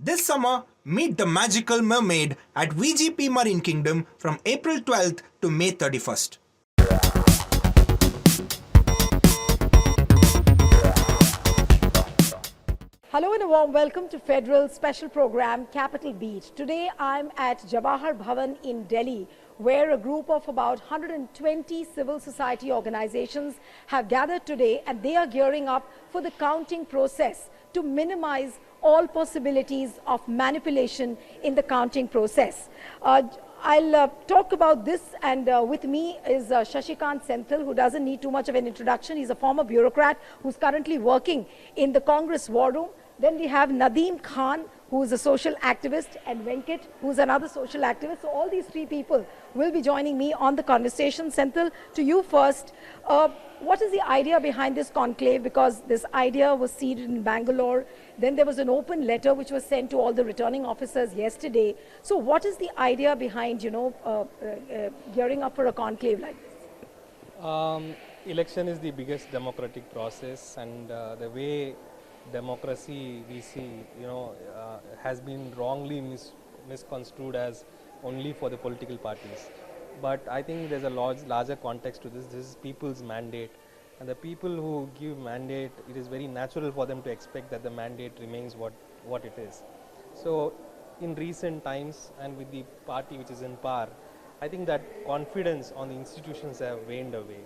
This summer, meet the magical mermaid at VGP Marine Kingdom from April 12th to May 31st. Hello and a warm welcome to Federal's special program Capital Beat. Today I'm at Jawahar Bhavan in Delhi, where a group of about 120 civil society organizations have gathered today, and they are gearing up for the counting process to minimize all possibilities of manipulation in the counting process. I'll talk about this, and with me is Shashikant Senthil, who doesn't need too much of an introduction. He's a former bureaucrat who's currently working in the Congress war room. Then we have Nadeem Khan, who is a social activist, and Venkat, who's another social activist. So all these three people will be joining me on the conversation. Senthil, to you first. What is the idea behind this conclave? Because this idea was seeded in Bangalore. Then there was an open letter which was sent to all the returning officers yesterday. So what is the idea behind, gearing up for a conclave like this? Election is the biggest democratic process, and the way democracy we see, has been wrongly misconstrued as only for the political parties. But I think there's a larger context to this. This is people's mandate, and the people who give mandate, it is very natural for them to expect that the mandate remains what it is. So in recent times, and with the party which is in power, I think that confidence on the institutions have waned away.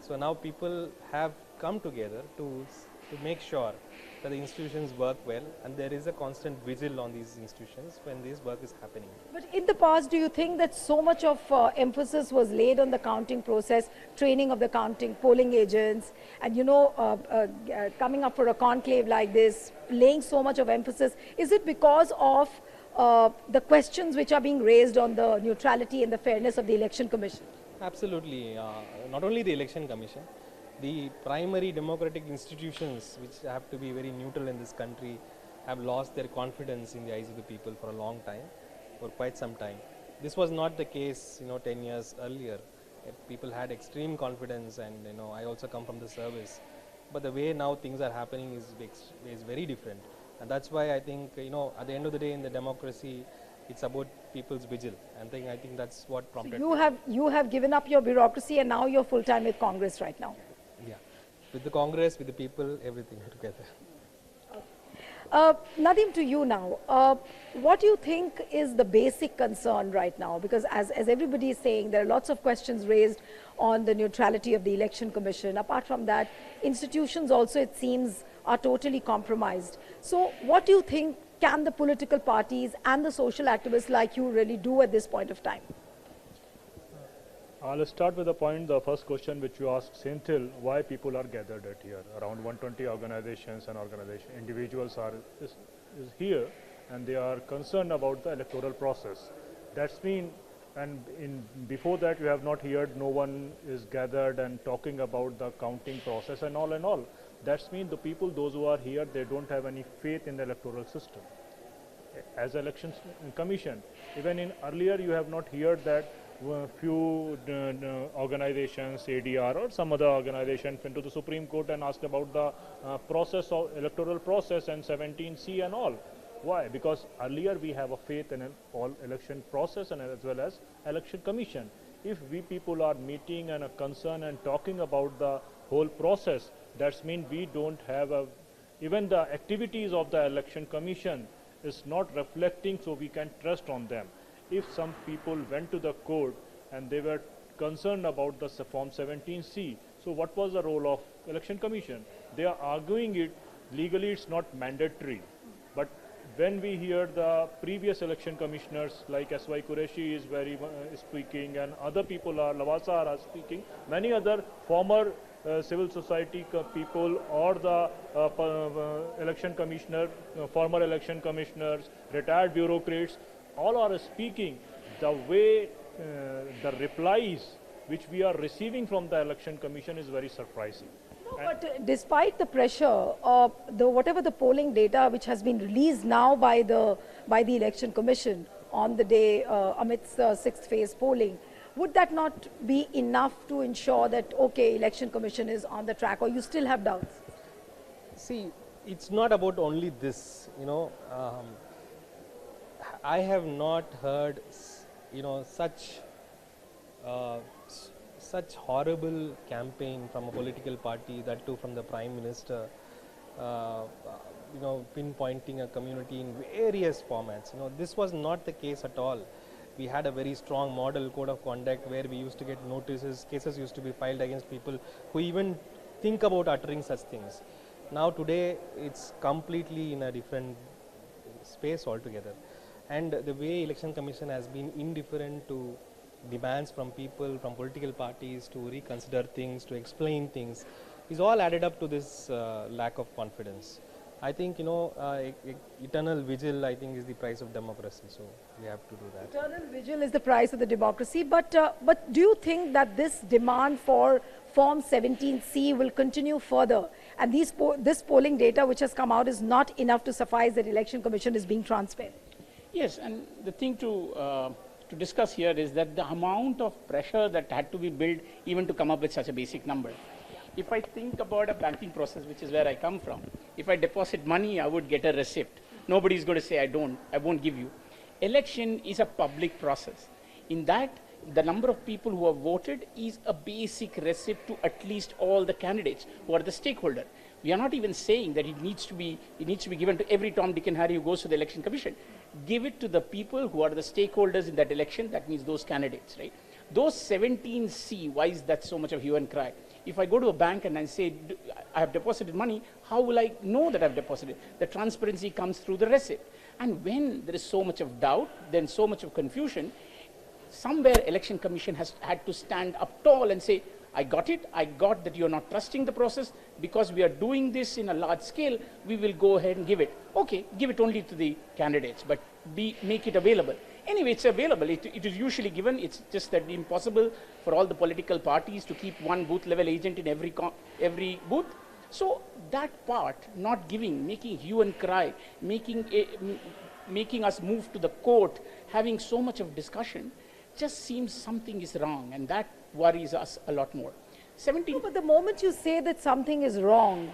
So now people have come together to make sure that the institutions work well, and there is a constant vigil on these institutions when this work is happening. But in the past, do you think that so much of emphasis was laid on the counting process, training of the counting, polling agents, and coming up for a conclave like this, laying so much of emphasis? Is it because of the questions which are being raised on the neutrality and the fairness of the Election Commission? Absolutely. Not only the Election Commission, the primary democratic institutions, which have to be very neutral in this country, have lost their confidence in the eyes of the people for a long time, for quite some time. This was not the case, 10 years earlier. People had extreme confidence, and I also come from the service. But the way now things are happening is very different, and that's why I think at the end of the day in the democracy, it's about people's vigil, and I think that's what prompted. So you have given up your bureaucracy, and now you're full time with Congress right now. Yeah, with the Congress, with the people, everything together. Nadeem, to you now. What do you think is the basic concern right now? Because as everybody is saying, there are lots of questions raised on the neutrality of the Election Commission. Apart from that, institutions also, it seems, are totally compromised. So what do you think can the political parties and the social activists like you really do at this point of time? I'll start with the first question which you asked, Senthil, why people are gathered at here. Around 120 organizations and individuals is here, and they are concerned about the electoral process. That's mean, and before that we have not heard, no one is gathered and talking about the counting process and all. That's mean the people, those who are here, they don't have any faith in the electoral system. As Election Commission, even in earlier you have not heard that few organizations, ADR or some other organization went to the Supreme Court and asked about the process of electoral process and 17C and all. Why? Because earlier we have a faith in all election process and as well as Election Commission. If we people are meeting and a concern and talking about the whole process, that's mean we don't have even the activities of the Election Commission is not reflecting, so we can trust on them. If some people went to the court and they were concerned about the Form 17C, so what was the role of Election Commission? They are arguing it legally, it's not mandatory. But when we hear the previous election commissioners like S.Y. Qureshi is speaking, and other people are, Lavasar are speaking, many other former civil society people or the election commissioner, former election commissioners, retired bureaucrats, all are speaking. The way the replies which we are receiving from the Election Commission is very surprising. No, but despite the pressure, whatever the polling data which has been released now by the Election Commission on the day amidst the sixth phase polling, would that not be enough to ensure that, okay, Election Commission is on the track, or you still have doubts? See, it's not about only this, I have not heard, such horrible campaign from a political party, that too from the Prime Minister, uh, pinpointing a community in various formats. This was not the case at all. We had a very strong model code of conduct where we used to get notices, cases used to be filed against people who even think about uttering such things. Now today it's completely in a different space altogether. And the way Election Commission has been indifferent to demands from people, from political parties to reconsider things, to explain things, is all added up to this lack of confidence. I think, eternal vigil, I think, is the price of democracy. So we have to do that. Eternal vigil is the price of the democracy. But do you think that this demand for Form 17C will continue further? And this polling data which has come out is not enough to suffice that Election Commission is being transparent. Yes, and the thing to discuss here is that the amount of pressure that had to be built even to come up with such a basic number. If I think about a banking process, which is where I come from, if I deposit money, I would get a receipt. Nobody is going to say, I won't give you. Election is a public process. In that, the number of people who have voted is a basic receipt to at least all the candidates who are the stakeholder. We are not even saying that it needs to be given to every Tom, Dick and Harry who goes to the Election Commission. Give it to the people who are the stakeholders in that election, that means those candidates, right? Those 17C, why is that so much of hue and cry? If I go to a bank and I say, I have deposited money, how will I know that I've deposited? The transparency comes through the receipt. And when there is so much of doubt, then so much of confusion, somewhere Election Commission has had to stand up tall and say, I got it, I got that you're not trusting the process, because we are doing this in a large scale, we will go ahead and give it. Okay, give it only to the candidates, but make it available. Anyway, it's available, it is usually given, it's just that impossible for all the political parties to keep one booth level agent in every booth. So that part, not giving, making hue and cry, making us move to the court, having so much of discussion, just seems something is wrong, and that worries us a lot more. 17. No, but the moment you say that something is wrong,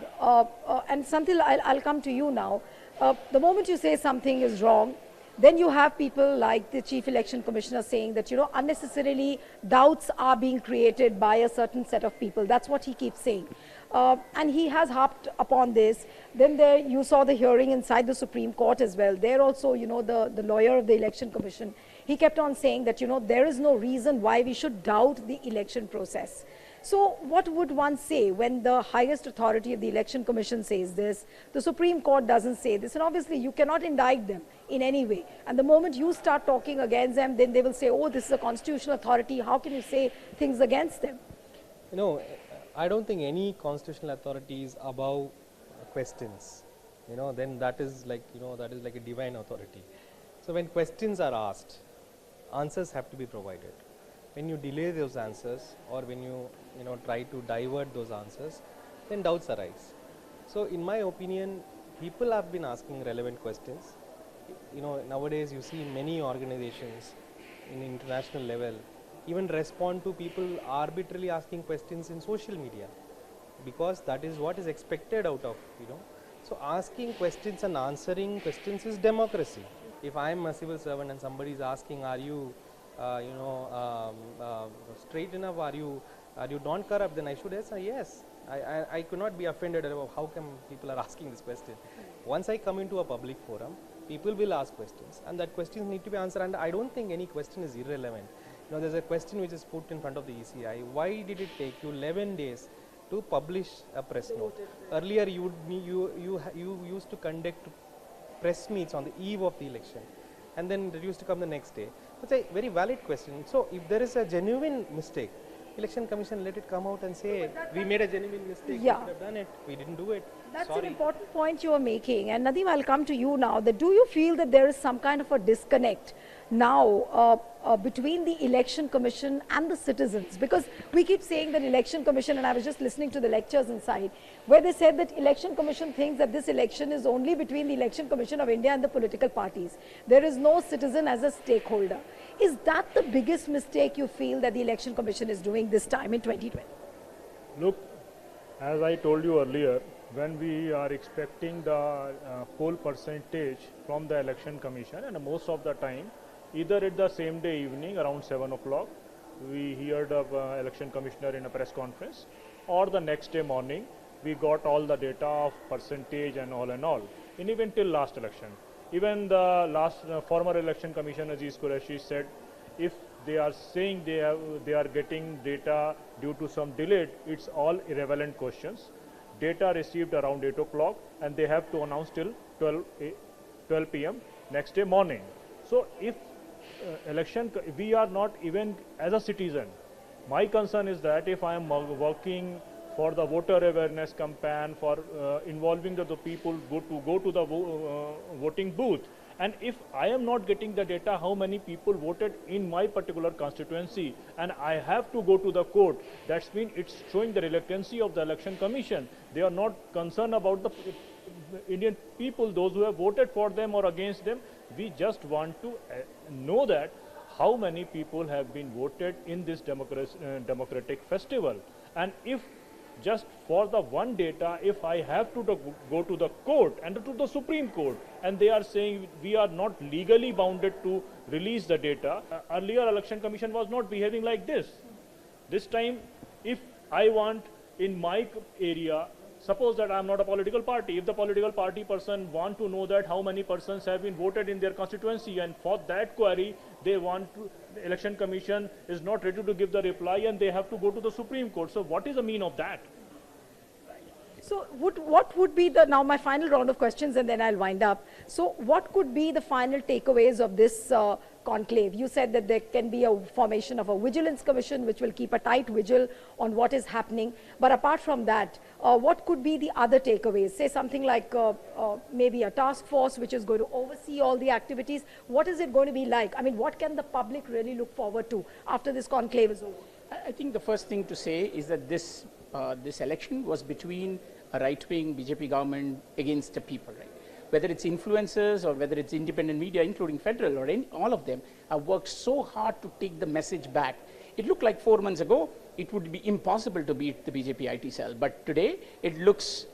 and Senthil, I'll come to you now. The moment you say something is wrong, then you have people like the Chief Election Commissioner saying that, unnecessarily doubts are being created by a certain set of people. That's what he keeps saying. And he has harped upon this. Then you saw the hearing inside the Supreme Court as well. There also, the lawyer of the Election Commission, he kept on saying that, there is no reason why we should doubt the election process. So what would one say when the highest authority of the Election Commission says this, the Supreme Court doesn't say this, and obviously you cannot indict them in any way. And the moment you start talking against them, then they will say, oh, this is a constitutional authority, how can you say things against them? I don't think any constitutional authority is above questions. Then that is like a divine authority. So when questions are asked, answers have to be provided. When you delay those answers, or when you try to divert those answers, then doubts arise. So in my opinion, people have been asking relevant questions. Nowadays you see many organizations in international level even respond to people arbitrarily asking questions in social media, because that is what is expected out of, So asking questions and answering questions is democracy. If I am a civil servant and somebody is asking, are you straight enough, are you not corrupt, then I should answer yes. I could not be offended about how come people are asking this question. Once I come into a public forum, people will ask questions, and that questions need to be answered, and I don't think any question is irrelevant. There's a question which is put in front of the ECI. Why did it take you 11 days to publish a press note? Earlier you used to conduct press meets on the eve of the election, and then it used to come the next day. It's a very valid question. So if there is a genuine mistake, Election Commission let it come out and say, we made a genuine mistake, we could have done it, we didn't do it. That's Sorry. an important point you are making. And Nadeem, I'll come to you now. Do you feel that there is some kind of a disconnect now between the Election Commission and the citizens? Because we keep saying that Election Commission, and I was just listening to the lectures inside, where they said that Election Commission thinks that this election is only between the Election Commission of India and the political parties. There is no citizen as a stakeholder. Is that the biggest mistake you feel that the Election Commission is doing this time in 2020? Look, as I told you earlier, when we are expecting the poll percentage from the election commission, and most of the time either at the same day evening around 7 o'clock we heard of election commissioner in a press conference, or the next day morning we got all the data of percentage and all, and even till last election. Even the last former election commissioner Aziz Qureshi said if they are saying they are getting data due to some delay, it's all irrelevant questions. Data received around 8 o'clock and they have to announce till 12 p.m. next day morning. So if we are not even as a citizen. My concern is that if I am working for the voter awareness campaign, for involving the people go to the voting booth, and if I am not getting the data how many people voted in my particular constituency, and I have to go to the court, that's mean it's showing the reluctancy of the election commission. They are not concerned about the Indian people, those who have voted for them or against them. We just want to know that how many people have been voted in this democratic festival. And if just for the one data, if I have to go to the court and to the Supreme Court, and they are saying we are not legally bounded to release the data. Earlier election commission was not behaving like this. This time, if I want in my area, suppose that I am not a political party, if the political party person want to know that how many persons have been voted in their constituency, and for that query they want to, the election commission is not ready to give the reply and they have to go to the Supreme Court. So what is the mean of that? So what would be the, now my final round of questions and then I'll wind up. So what could be the final takeaways of this conclave? You said that there can be a formation of a vigilance commission which will keep a tight vigil on what is happening. But apart from that, what could be the other takeaways? Say something like maybe a task force which is going to oversee all the activities. What is it going to be like? I mean, what can the public really look forward to after this conclave is over? I think the first thing to say is that this election was between a right-wing BJP government against the people, right? Whether it's influencers or whether it's independent media, including Federal or all of them, have worked so hard to take the message back. It looked like 4 months ago, it would be impossible to beat the BJP IT cell. But today, it looks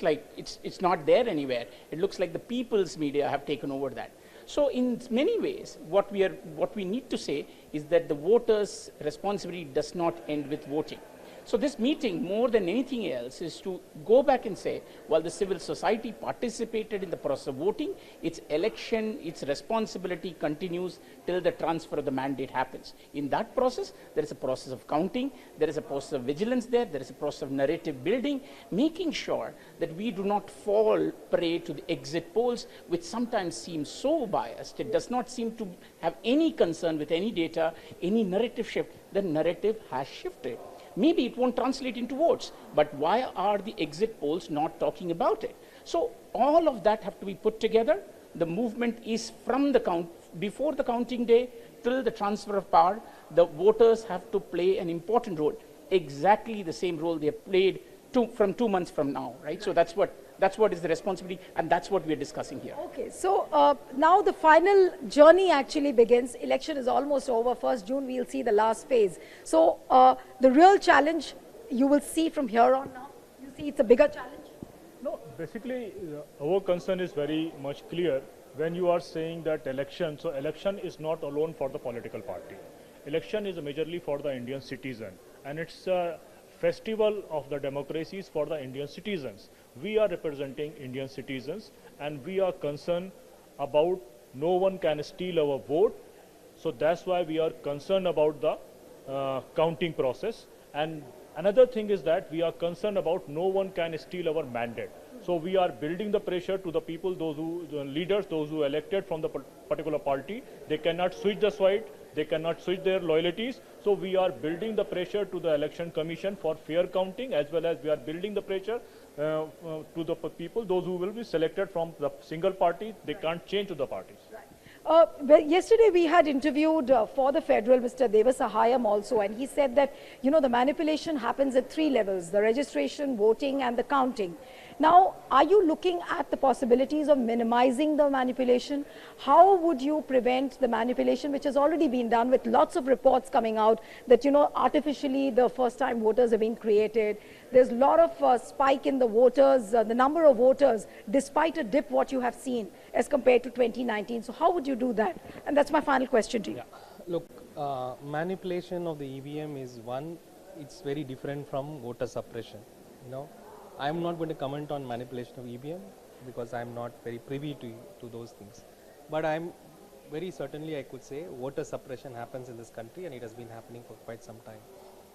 like it's not there anywhere. It looks like the people's media have taken over that. So in many ways, what we need to say is that the voters' responsibility does not end with voting. So this meeting, more than anything else, is to go back and say, while the civil society participated in the process of voting, its election, its responsibility continues till the transfer of the mandate happens. In that process, there is a process of counting, there is a process of vigilance there is a process of narrative building, making sure that we do not fall prey to the exit polls, which sometimes seem so biased. It does not seem to have any concern with any data, any narrative shift. The narrative has shifted. Maybe it won't translate into votes, but why are the exit polls not talking about it? So all of that have to be put together. The movement is from the before the counting day till the transfer of power. The voters have to play an important role, exactly the same role they have played from 2 months from now, right? So that's what is the responsibility, and that's what we are discussing here. Okay, so now the final journey actually begins. Election is almost over. 1st June, we'll see the last phase. So the real challenge you will see from here on now? You see it's a bigger challenge? No, basically our concern is very much clear. When you are saying that election, so election is not alone for the political party. Election is majorly for the Indian citizen, and it's a festival of the democracies for the Indian citizens. We are representing Indian citizens, and we are concerned about no one can steal our vote. So that's why we are concerned about the counting process. And another thing is that we are concerned about no one can steal our mandate. So we are building the pressure to the people, the leaders, those who elected from the particular party. They cannot switch the side. They cannot switch their loyalties. So we are building the pressure to the election commission for fair counting, as well as we are building the pressure to the people, those who will be selected from the single party. They can't change to the parties. Well, yesterday we had interviewed for the Federal Mr. Devasahayam also, and he said that, you know, the manipulation happens at 3 levels, the registration, voting and the counting. Now, are you looking at the possibilities of minimizing the manipulation? How would you prevent the manipulation, which has already been done with lots of reports coming out that, artificially the first-time voters have been created. There's a lot of spike in the voters, the number of voters, despite a dip what you have seen as compared to 2019. So how would you do that? And that's my final question to you. Yeah. Look, manipulation of the EVM is one, it's very different from voter suppression. I'm not going to comment on manipulation of EVM because I'm not very privy to those things. But I'm very certainly, I could say, voter suppression happens in this country and it has been happening for quite some time.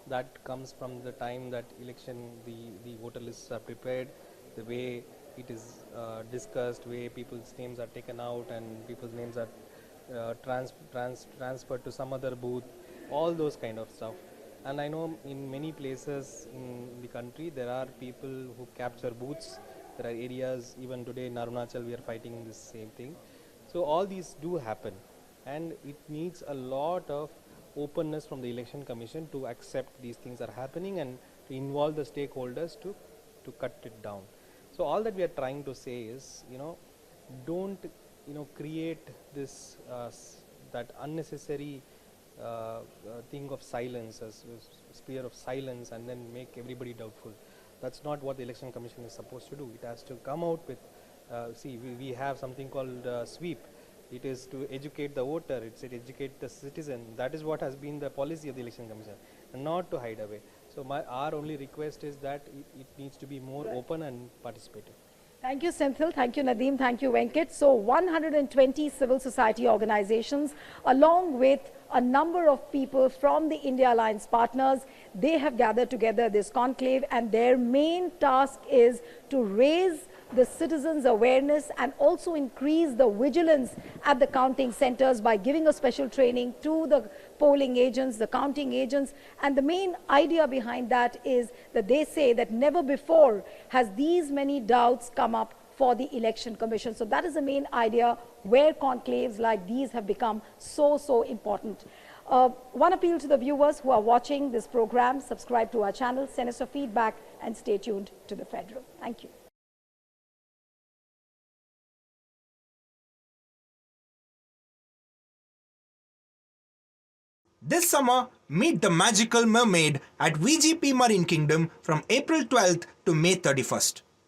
That comes from the time that the voter lists are prepared, the way it is discussed, way people's names are taken out and people's names are transferred to some other booth, all those kind of stuff. And I know in many places in the country there are people who capture booths. There are areas, even today in Arunachal we are fighting this same thing. So all these do happen and it needs a lot of openness from the Election Commission to accept these things are happening and to involve the stakeholders to cut it down. So all that we are trying to say is, don't create this that unnecessary thing of silence, as sphere of silence, and then make everybody doubtful. That's not what the Election Commission is supposed to do. It has to come out with, we have something called sweep. It is to educate the voter, it's to educate the citizen. That is what has been the policy of the Election Commission, and not to hide away. So our only request is that it needs to be more open and participative. Thank you, Senthil. Thank you, Nadeem. Thank you, Venkat. So 120 civil society organizations, along with a number of people from the India Alliance partners, they have gathered together this conclave, and their main task is to raise the citizens' awareness and also increase the vigilance at the counting centers by giving a special training to the polling agents, the counting agents. And the main idea behind that is that they say that never before has these many doubts come up for the Election Commission. So that is the main idea where conclaves like these have become so important. One appeal to the viewers who are watching this program: subscribe to our channel, send us your feedback, and stay tuned to The Federal. Thank you. This summer, meet the magical mermaid at VGP Marine Kingdom from April 12th to May 31st.